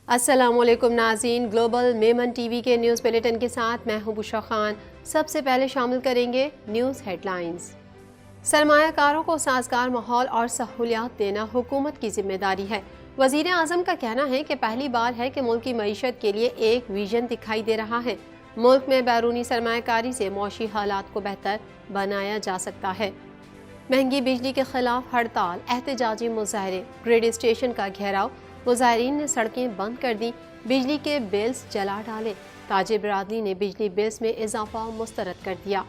السلام علیکم ناظرین، گلوبل میمن ٹی وی کے نیوز بلیٹن کے ساتھ میں ہوں بشرا خان۔ سب سے پہلے شامل کریں گے نیوز ہیڈ لائنز۔ سرمایہ کاروں کو سازگار ماحول اور سہولیات دینا حکومت کی ذمہ داری ہے۔ وزیر اعظم کا کہنا ہے کہ پہلی بار ہے کہ ملک کی معیشت کے لیے ایک ویژن دکھائی دے رہا ہے۔ ملک میں بیرونی سرمایہ کاری سے معاشی حالات کو بہتر بنایا جا سکتا ہے۔ مہنگی بجلی کے خلاف ہڑتال، احتجاجی مظاہرے، گریڈ اسٹیشن کا گھیراؤ، مظاہرین نے سڑکیں بند کر دی، بجلی کے بلز جلا ڈالے، تاجر برادری نے بجلی بلز میں اضافہ مسترد کر دیا۔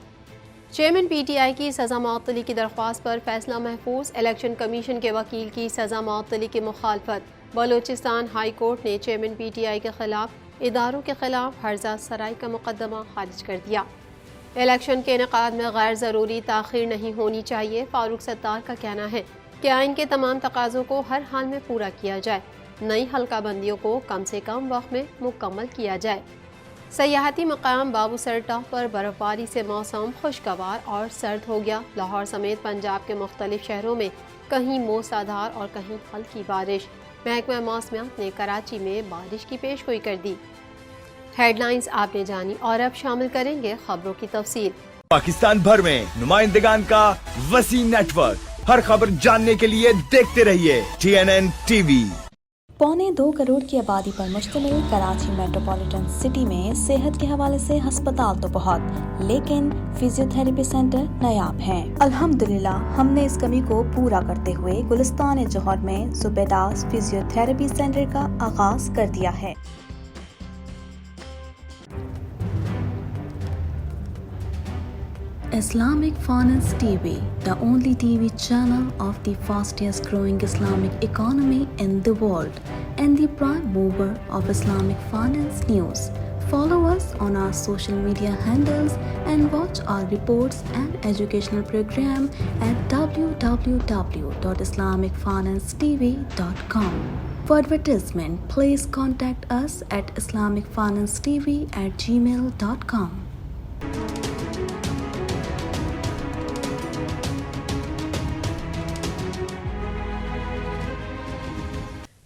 چیئرمین پی ٹی آئی کی سزا معطلی کی درخواست پر فیصلہ محفوظ، الیکشن کمیشن کے وکیل کی سزا معطلی کی مخالفت۔ بلوچستان ہائی کورٹ نے چیئرمین پی ٹی آئی کے خلاف اداروں کے خلاف ہرزہ سرائی کا مقدمہ خارج کر دیا۔ الیکشن کے انعقاد میں غیر ضروری تاخیر نہیں ہونی چاہیے، فاروق ستار کا کہنا ہے کہ آئین کے تمام تقاضوں کو ہر حال میں پورا کیا جائے، نئی حلقہ بندیوں کو کم سے کم وقت میں مکمل کیا جائے۔ سیاحتی مقام بابو سر ٹاپ پر برف باری سے موسم خوشگوار اور سرد ہو گیا۔ لاہور سمیت پنجاب کے مختلف شہروں میں کہیں موسلادھار اور کہیں ہلکی بارش۔ محکمہ موسمیات نے کراچی میں بارش کی پیش گوئی کر دی۔ ہیڈ لائنز آپ نے جانی، اور اب شامل کریں گے خبروں کی تفصیل۔ پاکستان بھر میں نمائندگان کا وسیع نیٹ ورک، ہر خبر جاننے کے لیے دیکھتے رہیے TNN TV۔ 1.25 کروڑ کی آبادی پر مشتمل کراچی میٹروپولیٹن سٹی میں صحت کے حوالے سے ہسپتال تو بہت، لیکن فزیو تھراپی سینٹر نایاب ہیں۔ الحمدللہ ہم نے اس کمی کو پورا کرتے ہوئے گلستان جوہر میں زبیداس فزیو تھراپی سینٹر کا آغاز کر دیا ہے۔ Islamic Finance TV, the only TV channel of the fastest growing Islamic economy in the world and the prime mover of Islamic finance news. Follow us on our social media handles and watch our reports and educational program at www.islamicfinancetv.com. For advertisement, please contact us at islamicfinancetv@gmail.com.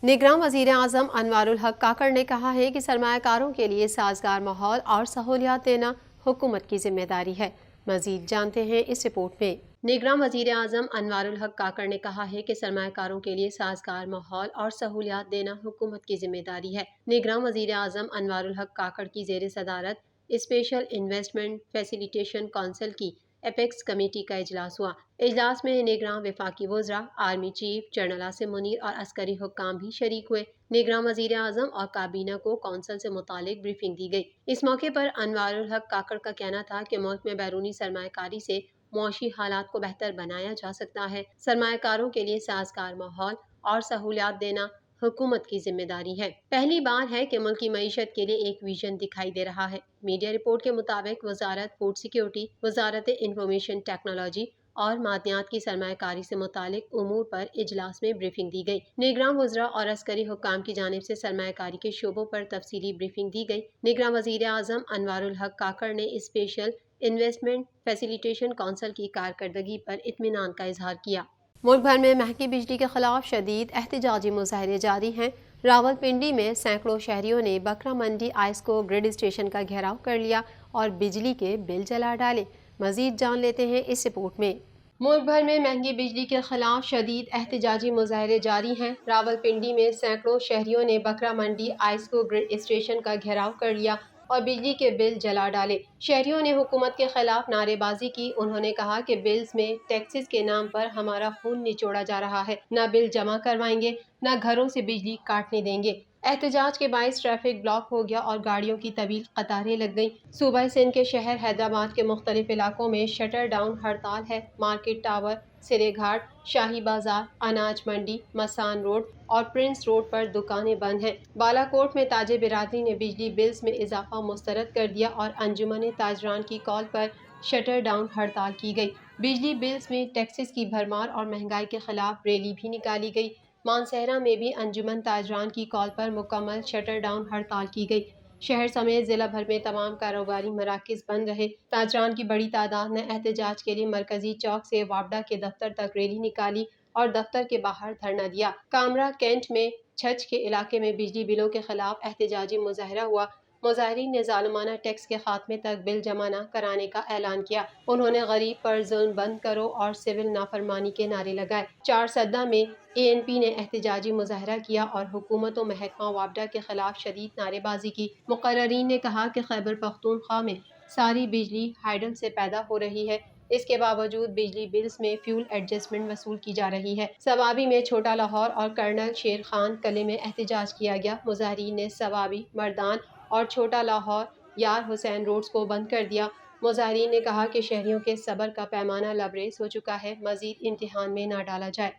نگراں وزیر اعظم انوار الحق کاکڑ نے کہا ہے کہ سرمایہ کاروں کے لیے سازگار ماحول اور سہولیات دینا حکومت کی ذمہ داری ہے۔ مزید جانتے ہیں اس رپورٹ میں۔ نگراں وزیر اعظم انوار الحق کاکڑ نے کہا ہے کہ سرمایہ کاروں کے لیے سازگار ماحول اور سہولیات دینا حکومت کی ذمہ داری ہے۔ نگراں وزیر اعظم انوار الحق کاکڑ کی زیر صدارت اسپیشل انویسٹمنٹ فیسیلیٹیشن کونسل کی اپیکس کمیٹی کا اجلاس ہوا۔ اجلاس میں نگراں وفاقی وزراء، army chief general Asim Munir اور عسکری حکام بھی شریک ہوئے۔ نگراں وزیر اعظم اور کابینہ کو کونسل سے متعلق بریفنگ دی گئی۔ اس موقع پر انوار الحق کاکڑ کا کہنا تھا کہ ملک میں بیرونی سرمایہ کاری سے معاشی حالات کو بہتر بنایا جا سکتا ہے۔ سرمایہ کاروں کے لیے سازگار ماحول اور سہولیات دینا حکومت کی ذمہ داری ہے۔ پہلی بار ہے کہ ملک کی معیشت کے لیے ایک ویژن دکھائی دے رہا ہے۔ میڈیا رپورٹ کے مطابق وزارت فوڈ سیکیورٹی، وزارت انفارمیشن ٹیکنالوجی اور معدنیات کی سرمایہ کاری سے متعلق امور پر اجلاس میں بریفنگ دی گئی۔ نگراں وزراء اور عسکری حکام کی جانب سے سرمایہ کاری کے شعبوں پر تفصیلی بریفنگ دی گئی۔ نگراں وزیر اعظم انوار الحق کاکڑ نے اسپیشل انویسٹمنٹ فیسیلیٹیشن کونسل کی کارکردگی پر اطمینان کا اظہار کیا۔ ملک بھر میں مہنگی بجلی کے خلاف شدید احتجاجی مظاہرے جاری ہیں۔ راولپنڈی میں سینکڑوں شہریوں نے بکرا منڈی آئسکو گریڈ اسٹیشن کا گھیراؤ کر لیا اور بجلی کے بل جلا ڈالے۔ مزید جان لیتے ہیں اس رپورٹ میں۔ ملک بھر میں مہنگی بجلی کے خلاف شدید احتجاجی مظاہرے جاری ہیں۔ راولپنڈی میں سینکڑوں شہریوں نے بکرا منڈی آئسکو گریڈ اسٹیشن کا گھیراؤ کر لیا اور بجلی کے بل جلا ڈالے۔ شہریوں نے حکومت کے خلاف نعرے بازی کی۔ انہوں نے کہا کہ بلز میں ٹیکسز کے نام پر ہمارا خون نچوڑا جا رہا ہے، نہ بل جمع کروائیں گے، نہ گھروں سے بجلی کاٹنے دیں گے۔ احتجاج کے باعث ٹریفک بلاک ہو گیا اور گاڑیوں کی طویل قطاریں لگ گئیں۔ صوبہ سندھ کے شہر حیدرآباد کے مختلف علاقوں میں شٹر ڈاؤن ہڑتال ہے۔ مارکیٹ ٹاور، سرے گھاٹ، شاہی بازار، اناج منڈی، مسان روڈ اور پرنس روڈ پر دکانیں بند ہیں۔ بالا کوٹ میں تاجر برادری نے بجلی بلز میں اضافہ مسترد کر دیا اور انجمن تاجران کی کال پر شٹر ڈاؤن ہڑتال کی گئی۔ بجلی بلز میں ٹیکسز کی بھرمار اور مہنگائی کے خلاف ریلی بھی نکالی گئی۔ مانسہرہ میں بھی انجمن تاجران کی کال پر مکمل شٹر ڈاؤن ہڑتال کی گئی۔ شہر سمیت ضلع بھر میں تمام کاروباری مراکز بند رہے۔ تاجران کی بڑی تعداد نے احتجاج کے لیے مرکزی چوک سے وابڈا کے دفتر تک ریلی نکالی اور دفتر کے باہر دھرنا دیا۔ کامرا کینٹ میں چھچ کے علاقے میں بجلی بلوں کے خلاف احتجاجی مظاہرہ ہوا۔ مظاہرین نے ظالمانہ ٹیکس کے خاتمے تک بل جمع نہ کرانے کا اعلان کیا۔ انہوں نے غریب پر ظلم بند کرو اور سول نافرمانی کے نعرے لگائے۔ چارسدہ میں ANP نے احتجاجی مظاہرہ کیا اور حکومت و محکمہ وابڈا کے خلاف شدید نعرے بازی کی۔ مقررین نے کہا کہ خیبر پختونخوا میں ساری بجلی ہائیڈل سے پیدا ہو رہی ہے، اس کے باوجود بجلی بلز میں فیول ایڈجسٹمنٹ وصول کی جا رہی ہے۔ سوابی میں چھوٹا لاہور اور کرنل شیر خان قلعے میں احتجاج کیا گیا۔ مظاہرین نے سوابی، مردان اور چھوٹا لاہور یار حسین روڈز کو بند کر دیا۔ مظاہرین نے کہا کہ شہریوں کے صبر کا پیمانہ لبریز ہو چکا ہے، مزید امتحان میں نہ ڈالا جائے۔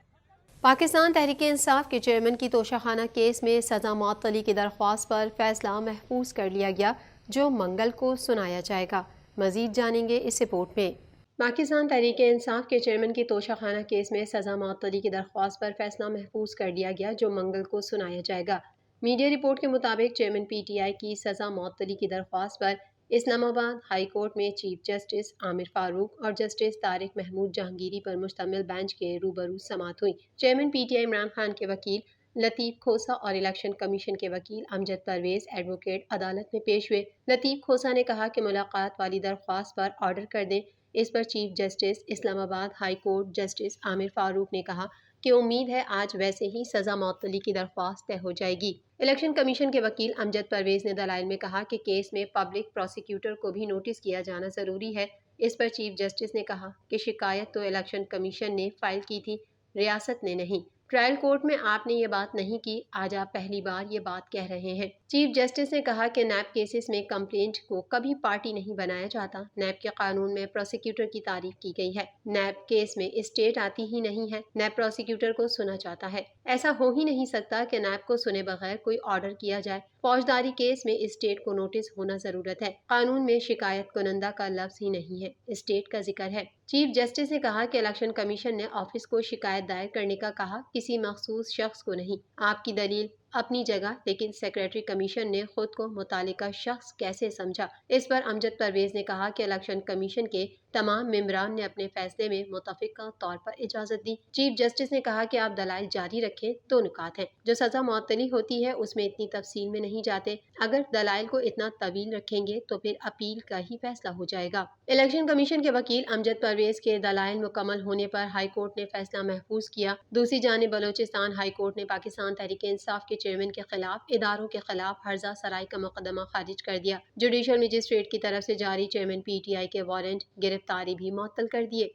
پاکستان تحریک انصاف کے چیئرمین کی توشیخانہ کیس میں سزا معطلی کی درخواست پر فیصلہ محفوظ کر لیا گیا، جو منگل کو سنایا جائے گا۔ مزید جانیں گے اس رپورٹ میں۔ پاکستان تحریک انصاف کے چیئرمین کی توشیخانہ کیس میں سزا معطلی کی درخواست پر فیصلہ محفوظ کر لیا گیا، جو منگل کو سنایا جائے گا۔ میڈیا رپورٹ کے مطابق چیئرمین PTI کی سزا معطلی کی درخواست پر اسلام آباد ہائی کورٹ میں چیف جسٹس عامر فاروق اور جسٹس طارق محمود جہانگیری پر مشتمل بینچ کے روبرو سماعت ہوئی۔ چیئرمین PTI عمران خان کے وکیل لطیف کھوسہ اور الیکشن کمیشن کے وکیل امجد پرویز ایڈوکیٹ عدالت میں پیش ہوئے۔ لطیف کھوسہ نے کہا کہ ملاقات والی درخواست پر آرڈر کر دیں۔ اس پر چیف جسٹس اسلام آباد ہائی کورٹ جسٹس عامر فاروق نے کہا کہ امید ہے آج ویسے ہی سزا معطلی کی درخواست طے ہو جائے گی۔ الیکشن کمیشن کے وکیل امجد پرویز نے دلائل میں کہا کہ کیس میں پبلک پروسیکیوٹر کو بھی نوٹس کیا جانا ضروری ہے۔ اس پر چیف جسٹس نے کہا کہ شکایت تو الیکشن کمیشن نے فائل کی تھی، ریاست نے نہیں۔ ٹرائل کورٹ میں آپ نے یہ بات نہیں کی، آج آپ پہلی بار یہ بات کہہ رہے ہیں۔ چیف جسٹس نے کہا کہ نیب کیسز میں کمپلینٹ کو کبھی پارٹی نہیں بنایا جاتا۔ نیب کے قانون میں پروسیکیوٹر کی تعریف کی گئی ہے۔ نیب کیس میں اسٹیٹ آتی ہی نہیں ہے، نیب پروسیکیوٹر کو سنا چاہتا ہے۔ ایسا ہو ہی نہیں سکتا کہ نیب کو سنے بغیر کوئی آرڈر کیا جائے۔ فوجداری کیس میں اسٹیٹ کو نوٹس ہونا ضرورت ہے۔ قانون میں شکایت کنندہ کا لفظ ہی نہیں ہے، اسٹیٹ کا ذکر ہے۔ چیف جسٹس نے کہا کہ الیکشن کمیشن نے آفس کو شکایت دائر کرنے کا کہا، کسی مخصوص شخص کو نہیں۔ آپ کی دلیل اپنی جگہ، لیکن سیکریٹری کمیشن نے خود کو متعلقہ شخص کیسے سمجھا؟ اس پر امجد پرویز نے کہا کہ الیکشن کمیشن کے تمام ممبران نے اپنے فیصلے میں متفقہ طور پر اجازت دی۔ چیف جسٹس نے کہا کہ آپ دلائل جاری رکھیں۔ دو نکات ہیں، جو سزا معطلی ہوتی ہے اس میں اتنی تفصیل میں نہیں جاتے۔ اگر دلائل کو اتنا طویل رکھیں گے تو پھر اپیل کا ہی فیصلہ ہو جائے گا۔ الیکشن کمیشن کے وکیل امجد پرویز کے دلائل مکمل ہونے پر ہائی کورٹ نے فیصلہ محفوظ کیا۔ دوسری جانب بلوچستان ہائی کورٹ نے پاکستان تحریک انصاف کے چیئرمین کے خلاف اداروں کے خلاف ہرزہ سرائی کا مقدمہ خارج کر دیا۔ جوڈیشل مجسٹریٹ کی طرف سے جاری چیئرمین PTI کے وارنٹ گرفتاری بھی معطل کر دیے۔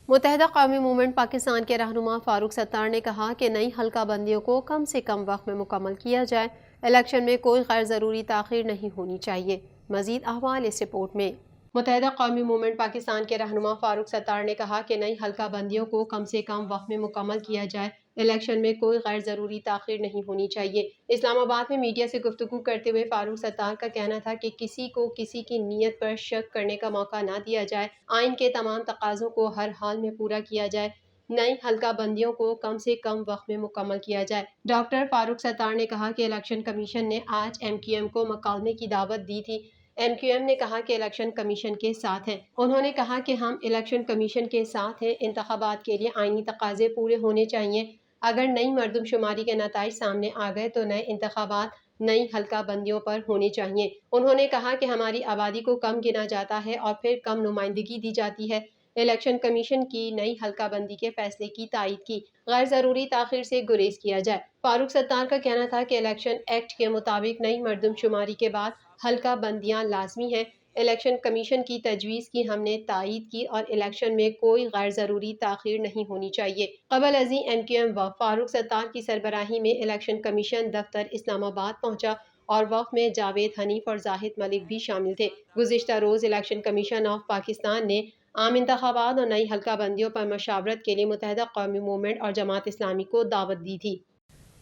متحدہ قومی موومنٹ پاکستان کے رہنما فاروق ستار نے کہا کہ نئی حلقہ بندیوں کو کم سے کم وقت میں مکمل کیا جائے، الیکشن میں کوئی غیر ضروری تاخیر نہیں ہونی چاہیے۔ مزید احوال اس رپورٹ میں۔ متحدہ قومی موومنٹ پاکستان کے رہنما فاروق ستار نے کہا کہ نئی حلقہ بندیوں کو کم سے کم وقت میں مکمل کیا جائے، الیکشن میں کوئی غیر ضروری تاخیر نہیں ہونی چاہیے۔ اسلام آباد میں میڈیا سے گفتگو کرتے ہوئے فاروق ستار کا کہنا تھا کہ کسی کو کسی کی نیت پر شک کرنے کا موقع نہ دیا جائے، آئین کے تمام تقاضوں کو ہر حال میں پورا کیا جائے، نئی حلقہ بندیوں کو کم سے کم وقت میں مکمل کیا جائے۔ ڈاکٹر فاروق ستار نے کہا کہ الیکشن کمیشن نے آج MQM کو مکالمے کی دعوت دی تھی۔ MQM نے کہا کہ الیکشن کمیشن کے ساتھ ہیں۔ انہوں نے کہا کہ ہم الیکشن کمیشن کے ساتھ ہیں، انتخابات کے لیے آئینی تقاضے پورے ہونے چاہیے۔ اگر نئی مردم شماری کے نتائج سامنے آ گئے تو نئے انتخابات نئی حلقہ بندیوں پر ہونے چاہیے۔ انہوں نے کہا کہ ہماری آبادی کو کم گنا جاتا ہے اور پھر کم نمائندگی دی جاتی ہے۔ الیکشن کمیشن کی نئی حلقہ بندی کے فیصلے کی تائید کی، غیر ضروری تاخیر سے گریز کیا جائے۔ فاروق ستار کا کہنا تھا کہ الیکشن ایکٹ کے مطابق نئی مردم شماری کے بعد حلقہ بندیاں لازمی ہیں۔ الیکشن کمیشن کی تجویز کی ہم نے تائید کی اور الیکشن میں کوئی غیر ضروری تاخیر نہیں ہونی چاہیے۔ قبل ازیں MQM وفد فاروق ستار کی سربراہی میں الیکشن کمیشن دفتر اسلام آباد پہنچا اور وفد میں جاوید حنیف اور زاہد ملک بھی شامل تھے۔ گزشتہ روز الیکشن کمیشن آف پاکستان نے عام انتخابات اور نئی حلقہ بندیوں پر مشاورت کے لیے متحدہ قومی موومنٹ اور جماعت اسلامی کو دعوت دی تھی۔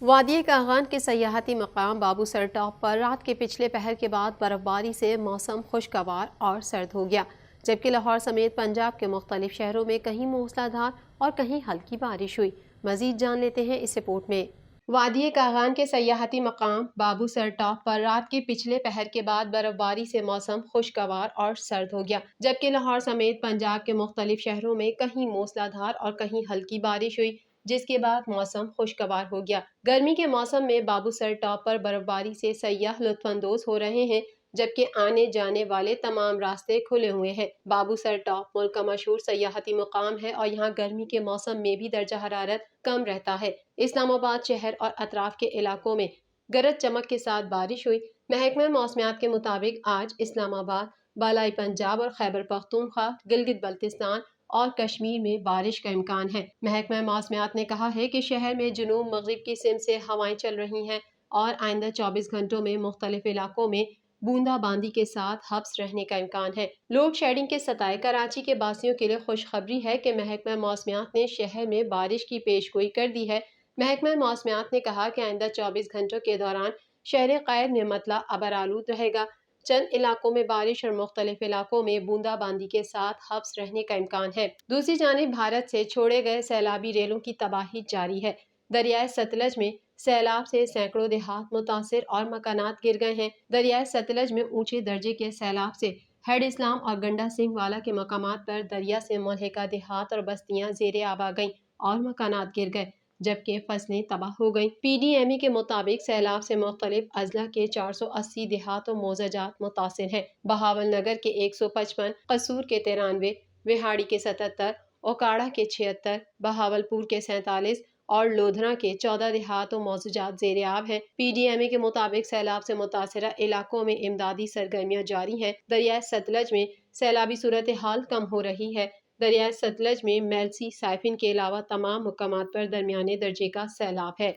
وادی کاغان کے سیاحتی مقام بابو سر ٹاپ پر رات کے پچھلے پہر کے بعد برف باری سے موسم خوشگوار اور سرد ہو گیا، جبکہ لاہور سمیت پنجاب کے مختلف شہروں میں کہیں موسلا دھار اور کہیں ہلکی بارش ہوئی۔ مزید جان لیتے ہیں اس رپورٹ میں۔ وادی کاغان کے سیاحتی مقام بابو سر ٹاپ پر رات کے پچھلے پہر کے بعد برف باری سے موسم خوشگوار اور سرد ہو گیا، جبکہ لاہور سمیت پنجاب کے مختلف شہروں میں کہیں موسلا دھار اور کہیں ہلکی بارش ہوئی۔ جس کے بعد موسم خوشگوار ہو گیا۔ گرمی کے موسم میں بابو سر ٹاپ پر برف باری سے سیاح لطف اندوز ہو رہے ہیں، جبکہ آنے جانے والے تمام راستے کھلے ہوئے ہیں۔ بابو سر ٹاپ ملک کا مشہور سیاحتی مقام ہے اور یہاں گرمی کے موسم میں بھی درجہ حرارت کم رہتا ہے۔ اسلام آباد شہر اور اطراف کے علاقوں میں گرج چمک کے ساتھ بارش ہوئی۔ محکمہ موسمیات کے مطابق آج اسلام آباد، بالائی پنجاب اور خیبر پختونخوا، گلگت بلتستان اور کشمیر میں بارش کا امکان ہے۔ محکمہ موسمیات نے کہا ہے کہ شہر میں جنوب مغرب کی سمت سے ہوائیں چل رہی ہیں اور آئندہ 24 گھنٹوں میں مختلف علاقوں میں بوندا باندی کے ساتھ حبس رہنے کا امکان ہے۔ لوڈ شیڈنگ کے ستائے کراچی کے باسیوں کے لیے خوشخبری ہے کہ محکمہ موسمیات نے شہر میں بارش کی پیشگوئی کر دی ہے۔ محکمہ موسمیات نے کہا کہ آئندہ 24 گھنٹوں کے دوران شہر قائد نعمت اللہ ابرآلود رہے گا۔ چند علاقوں میں بارش اور مختلف علاقوں میں بوندا باندی کے ساتھ حبس رہنے کا امکان ہے۔ دوسری جانب بھارت سے چھوڑے گئے سیلابی ریلوں کی تباہی جاری ہے۔ دریائے ستلج میں سیلاب سے سینکڑوں دیہات متاثر اور مکانات گر گئے ہیں۔ دریائے ستلج میں اونچے درجے کے سیلاب سے ہیڈ اسلام اور گنڈا سنگھ والا کے مقامات پر دریا سے ملحقہ دیہات اور بستیاں زیر آب آ گئیں اور مکانات گر گئے، جبکہ فصلیں تباہ ہو گئیں۔ پی ڈی ایم ای کے مطابق سیلاب سے مختلف اضلاع کے 480 دیہات و موضوعات متاثر ہیں۔ بہاول نگر کے 155، قصور کے 93، وہاڑی کے 77، اوکاڑا کے 76، بہاول پور کے 47 اور لودھنا کے 14 دیہات و موضوعات زیر آب ہیں۔ پی ڈی ایم ای کے مطابق سیلاب سے متاثرہ علاقوں میں امدادی سرگرمیاں جاری ہیں۔ دریائے ستلج میں سیلابی صورتحال کم ہو رہی ہے۔ دریائے ستلج میں میلسی سائفن کے علاوہ تمام مقامات پر درمیانے درجے کا سیلاب ہے۔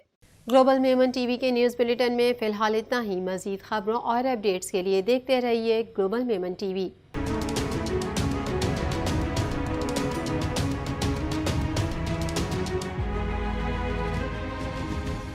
گلوبل میمن ٹی وی کے نیوز بلیٹن میں فی الحال اتنا ہی۔ مزید خبروں اور اپڈیٹس کے لیے دیکھتے رہیے گلوبل میمن ٹی وی۔